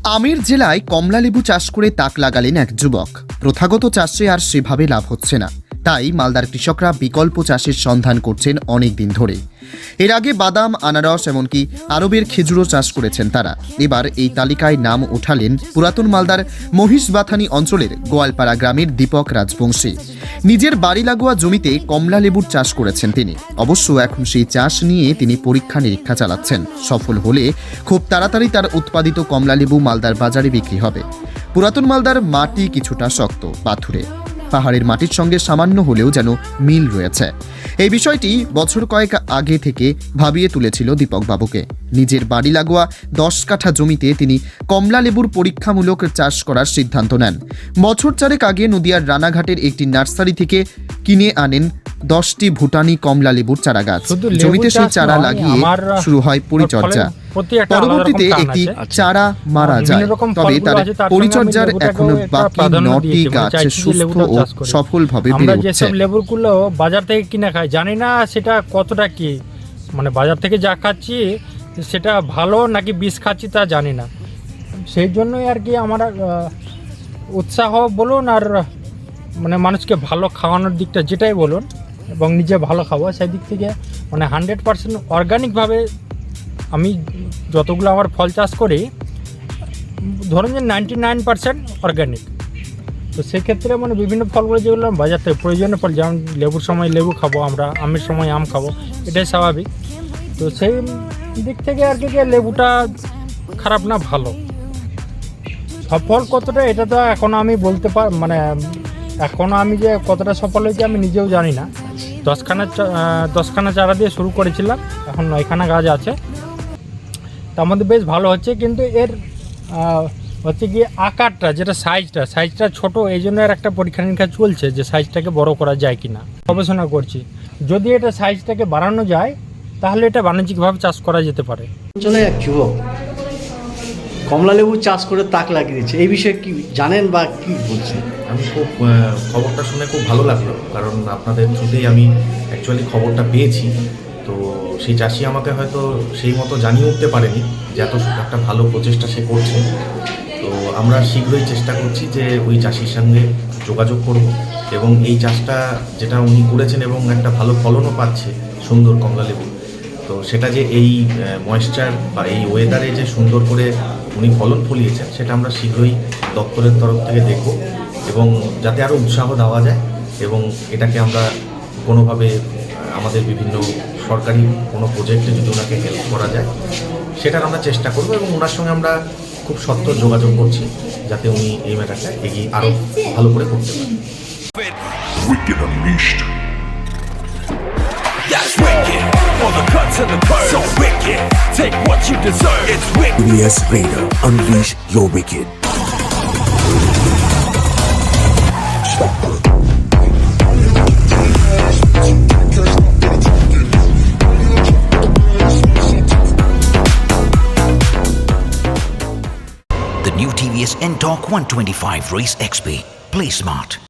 আমের জেলায় কমলালেবু চাষ করে তাক লাগালেন এক যুবক। প্রথাগত চাষে আর সেভাবে লাভ হচ্ছে না, তাই মালদার কৃষকরা বিকল্প চাষের সন্ধান করছেন অনেক দিন ধরে। এর আগে বাদাম, আনারস, এমনকি আরবের খেজুরও চাষ করেছেন তারা। এবার এই তালিকায় নাম ওঠালেন পুরাতন মালদার মহিষবাথানি অঞ্চলের গোয়ালপাড়া গ্রামের দীপক রাজবংশী। নিজের বাড়ি লাগোয়া জমিতে কমলা লেবুর চাষ করেছেন তিনি। অবশ্য এখন সেই চাষ নিয়ে তিনি পরীক্ষা নিরীক্ষা চালাচ্ছেন। সফল হলে খুব তাড়াতাড়ি তার উৎপাদিত কমলা লেবু মালদার বাজারে বিক্রি হবে। পুরাতন মালদার মাটি কিছুটা শক্ত, পাথুরে, পাহাড়ের মাটির সঙ্গে সামান্য হলেও যেন মিল রয়েছে। এই বিষয়টি বছর কয়েক আগে থেকে ভাবিয়ে তুলেছিল দীপক বাবুকে। নিজের বাড়ি লাগোয়া 10 কাঠা জমিতে তিনি কমলা লেবুর পরীক্ষামূলক চাষ করার সিদ্ধান্ত নেন। বছর চারেক আগে নদিয়ার রানাঘাটের একটি নার্সারি থেকে কিনে আনেন 10টি ভুটানি কমলা লেবুর চারা গাছ। জমিতে সেই চারা লাগিয়ে শুরু হয় পরিচর্যা। পরবর্তীতে একটি চারা মারা যায়, তবে তার পরিচর্যার এখনো বাকি 9টি গাছ সুস্থ ও সফলভাবে বেড়ে উঠছে। লেবুগুলো বাজার থেকে কিনে খাই, জানি না সেটা কতটা কি, মানে বাজার থেকে যা খাচ্ছি সেটা ভালো নাকি বিষ খাচ্ছি তা জানি না। সেই জন্যই আর কি আমার উৎসাহ বলুন আর মানে মানুষকে ভালো খাওয়ানোর দিকটা যেটাই বলুন এবং নিজে ভালো খাবো সেই দিক থেকে মানে 100% অর্গানিকভাবে আমি যতগুলো আমার ফল চাষ করি, ধরুন যে 99% অর্গানিক। তো সেক্ষেত্রে মানে বিভিন্ন ফলগুলো যেগুলো বাজার থেকে প্রয়োজনীয় ফল, যেমন লেবুর সময় লেবু খাবো আমরা, আমের সময় আম খাবো, এটাই স্বাভাবিক। তো সেই দিক থেকে আর কি যে লেবুটা খারাপ না ভালো। সফল কতটা এটা তো এখনও আমি বলতে মানে এখনও আমি যে কতটা সফল হয়েছি আমি নিজেও জানি না। 10খানা চারা দিয়ে শুরু করেছিলাম, এখন 9খানা গাছ আছে, তার মধ্যে বেশ ভালো হচ্ছে। কিন্তু এর হচ্ছে কি আকারটা, যেটা সাইজটা ছোট, এই জন্য এর একটা পরীক্ষা নিরীক্ষা চলছে যে সাইজটাকে বড় করা যায় কি না, গবেষণা করছি। যদি এটা সাইজটাকে বাড়ানো যায় তাহলে এটা বাণিজ্যিকভাবে চাষ করা যেতে পারে। চলে এক যুবক কমলা লেবু চাষ করে তাক লাগিয়ে দিচ্ছে, এই বিষয়ে কি জানেন বা কি বলছেন? আমি খুব খবরটা শুনে খুব ভালো লাগলো, কারণ আপনাদের থ্রুতেই আমি অ্যাকচুয়ালি খবরটা পেয়েছি। তো সেই চাষি আমাকে হয়তো সেই মতো জানিয়ে উঠতে পারেনি যে এত একটা ভালো প্রচেষ্টা সে করছে। তো আমরা শীঘ্রই চেষ্টা করছি যে ওই চাষির সঙ্গে যোগাযোগ করব এবং এই চাষটা যেটা উনি করেছেন এবং একটা ভালো ফলনও পাচ্ছে সুন্দর কমলা লেবু, তো সেটা যে এই ময়েশ্চার বা এই ওয়েদারে যে সুন্দর করে উনি ফলন ফলিয়েছেন সেটা আমরা শীঘ্রই দপ্তরের তরফ থেকে দেখব এবং যাতে আরও উৎসাহ দেওয়া যায় এবং এটাকে আমরা কোনোভাবে আমাদের বিভিন্ন সরকারি কোনো প্রজেক্টে যদি ওনাকে হেল্প করা যায় সেটার আমরা চেষ্টা করব এবং ওনার সঙ্গে আমরা খুব সত্ত্বর যোগাযোগ করছি যাতে উনি এই ম্যাটারটা এগিয়ে আরও ভালো করে করতে পারেন। Wicked Unleashed. That's wicked. For the cuts and the curves. So wicked. Take what you deserve. It's wicked. TVS Raider. Unleash your wicked. The new TVS N-Torque 125 Race XP. Play smart.